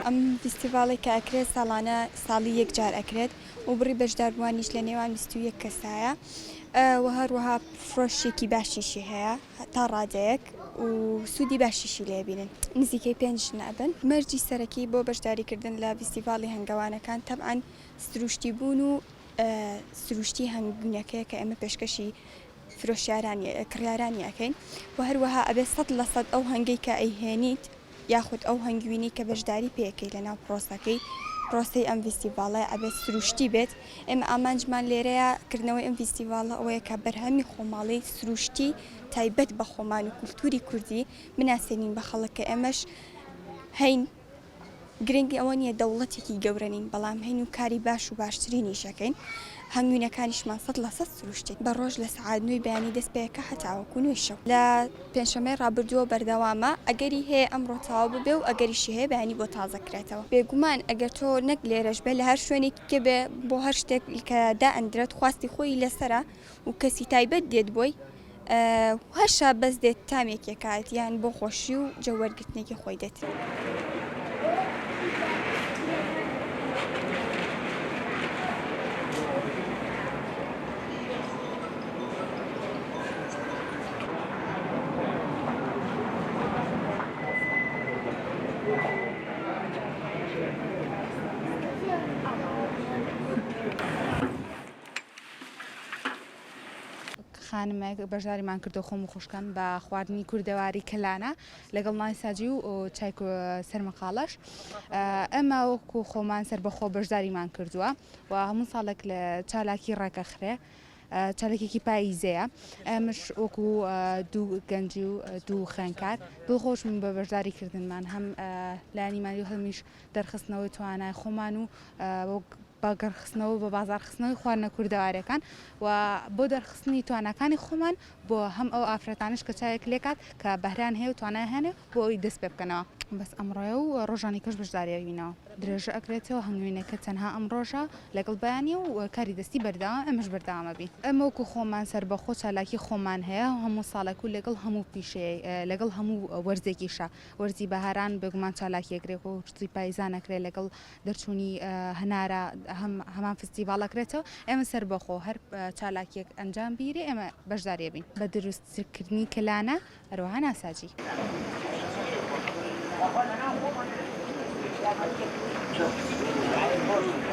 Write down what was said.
ئەم فیستیڤاڵی کە ئەکرێت ساڵانە ساڵی یەک جار ئەکرێت و بڕی بەشداربوانیش لە نێوان 21 کەسایە و هەروەها فرۆشێکی باشیشی هەیە تا ڕادەیەک و سوودی باشیشی لێبینن نزیکەی 5 نابن مەرجی سەرەکی بۆ بەشداریکردن لە فیستیڤاڵی هەنگاوانەکان تەبعاً سروشتی بوون و سروشتی هەنگوونەکەی کە ئێمە پێشکەشی فرۆشیارانی کڕیارانی ئەەکەین و هەروەها ئەبێ 100% ئەو هەنگەی کە ئەیهێنیت یاخود ئەو هەنگوینی کە بەشداری پێەکەی لەناو پرۆسەکەی پرۆسی ئەم فیستیڤاڵە ئەبێت سروشتی بێت ئێمە ئامانجمان لێرەیە کردنەوەی ئەم فیستیڤاڵە ئەوەیە کە بەرهەمی خۆماڵی سروشتی تایبەت بە خۆمان و کولتوری کوردی بناسێنین بە خەڵک کە ئێمەش هەین گرنگی ئەوە نییە دەوڵەتێکی گەورەنین بەڵام هەین و کاری باش و باشترینی شەکەین هەنگوینەکانیشمان 100% سروشتێت بە ڕۆژ لە سەعات 9 بەیانی دەست پێەکە هەتاوەکو نوێی شەو لە پێنجشەممەی ڕابردووە بەردەوامە ئەگەری هەیە ئەمڕۆ تەواو ببێ و ئەگەریشی هەیە بەیانی بۆ تازەکرێتەوە بێگومان ئەگەر تۆ نەک لێرەش بێ لە هەر شوێنێکی بێ بۆ هەر شتێک کە دائەندرێت خواستی خۆی لەسرە و کەسی تایبەت دێت بۆی هەشا بەس دێت تامێکێکات یان بۆ خۆشی و جەوەرگرتنێکی خۆی دێت. خانمێک بەشداریمان کردو خۆم و خوشکان بە خواردنی کوردەواری کەلانە لەگەڵ نانی ساجی و چای سەرمەقاڵەش ئەمە وەکو خۆمان سەربەخۆ بەشداریمان کردووە و هەموو ساڵێک لە چالاکی ڕێکەخرێ چالێکێکی پاییزەیە ئەمش وەکو دوو گەنجی و دوو خوێندکار دڵخۆشم بە بەشداریکردنمان هەم لایەنیمانی و هەمیش دەرخستنەوەی توانای خۆمان و باگەڕخستنەوە بە بازارخستنەوەی خواردنە کوردەوارەکان و بۆ دەرخستنی توانەکانی خۆمان بۆ هەم ئەو ئافرەتانش کە چاوێک لێکات کە بەهران هەیە و توانای هەنێ بۆ ئەوی دەست پێ بکەنەوە بەس ئەمڕۆیە و ڕۆژانی کەش بەشداریەوینەوە درێژە ئەکرێتەوە هەنگوینەکە تەنها ئەم ڕۆژە لەگەڵ بەیانی و کاری دەستی بەرداوە ئەمەش بەرداوامە بین ئەمە وەکو خۆمان سەربەخۆ چالاکی خۆمان هەیە هەموو ساڵێک و لەگەڵ هەموو پیشەیە لەگەڵ هەموو وەرزێکیشە وەرزی بەهاران بێگومان چالاکیەکرێت و شتی پاییزانەکرێت لەگەڵ دەرچوونی هەنارە هەمان فستیڤاڵەکرێتەوە ئێمە سەربەخۆ هەر چالاکیەک ئەنجام بیرێ ئێمە بەشداریە بین بە دروستکردنی کەلانە هەروەها ناساجی. Thank you.